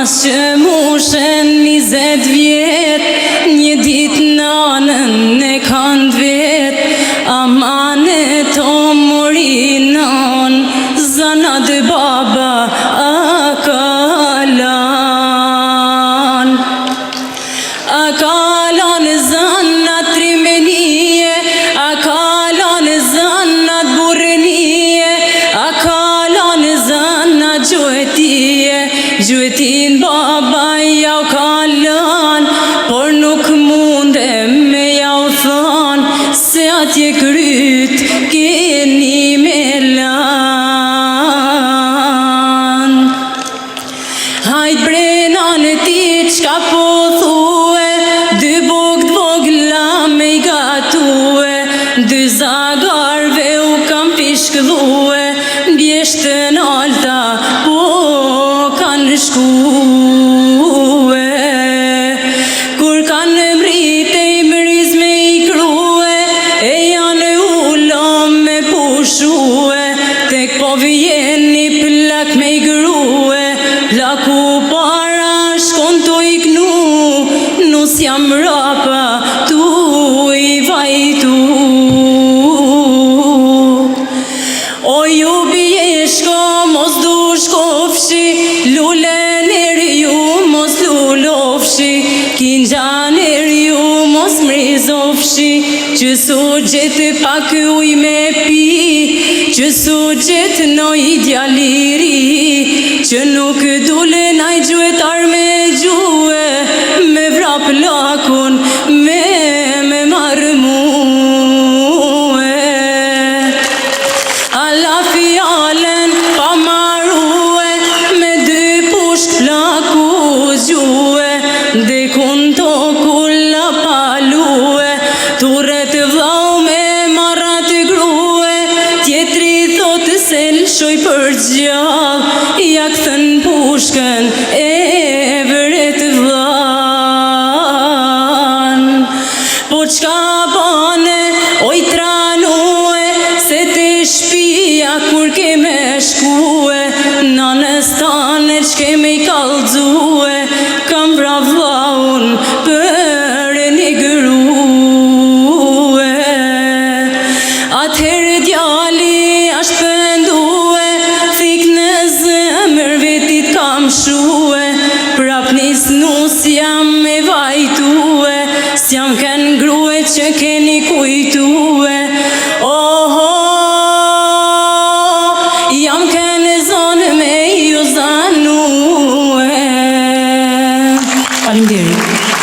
Pas që mushen 20 vjet, një dit nanën e kanë vet, amanet o morinon, zana dhe baba a kalan. A kalan zanat trimenie, a kalan zanat burrenie, a kalan zanat gjuetie, gjuetin baba ja u kalan, por nuk mundem me ja u thon, se atje kryt keni me lan. Hajt brena në ti qka po thue, dy buk t'vogla me I gatue, dy zagarve u kam pishkëllue, bjeshtën alta po kanë shkue. Kur kanë mrite I mëriz me I krue, e janë ullom me pushue, tek po vjeni plak me I grue, plaku para shkon to I knu, nus jam rapa tu I vajtu. O ju bjeshko mos du shkofshi, lulener ju mos lulofshi, kinxaner ju mos mrizofshi, që su gjetë pak uj me pi, që su gjetë noj djaliri, që nuk dule naj gjuetar me gjue, me vrap lakun, me marrë muë. Alla fjalen pa marrue, me dy pusht laku gjue, dekun to kulla palue, turret vlau me marat grue, tjetri thot se lshoj për gjall, ja këthën pushkën e vret vlan. Po qka bane, oj tranue, se te shpia kur ke me shkue, nanës tane qke me I kalzue, kam vra vlaun për një grue. Atëherë djali ashtë pëndue, thik në zemër vetit kam shue, prap nis nus jam me vajtue, s'jam ken grue që keni kujtue. Jam ken zonë me ju zanue. Faleminderit.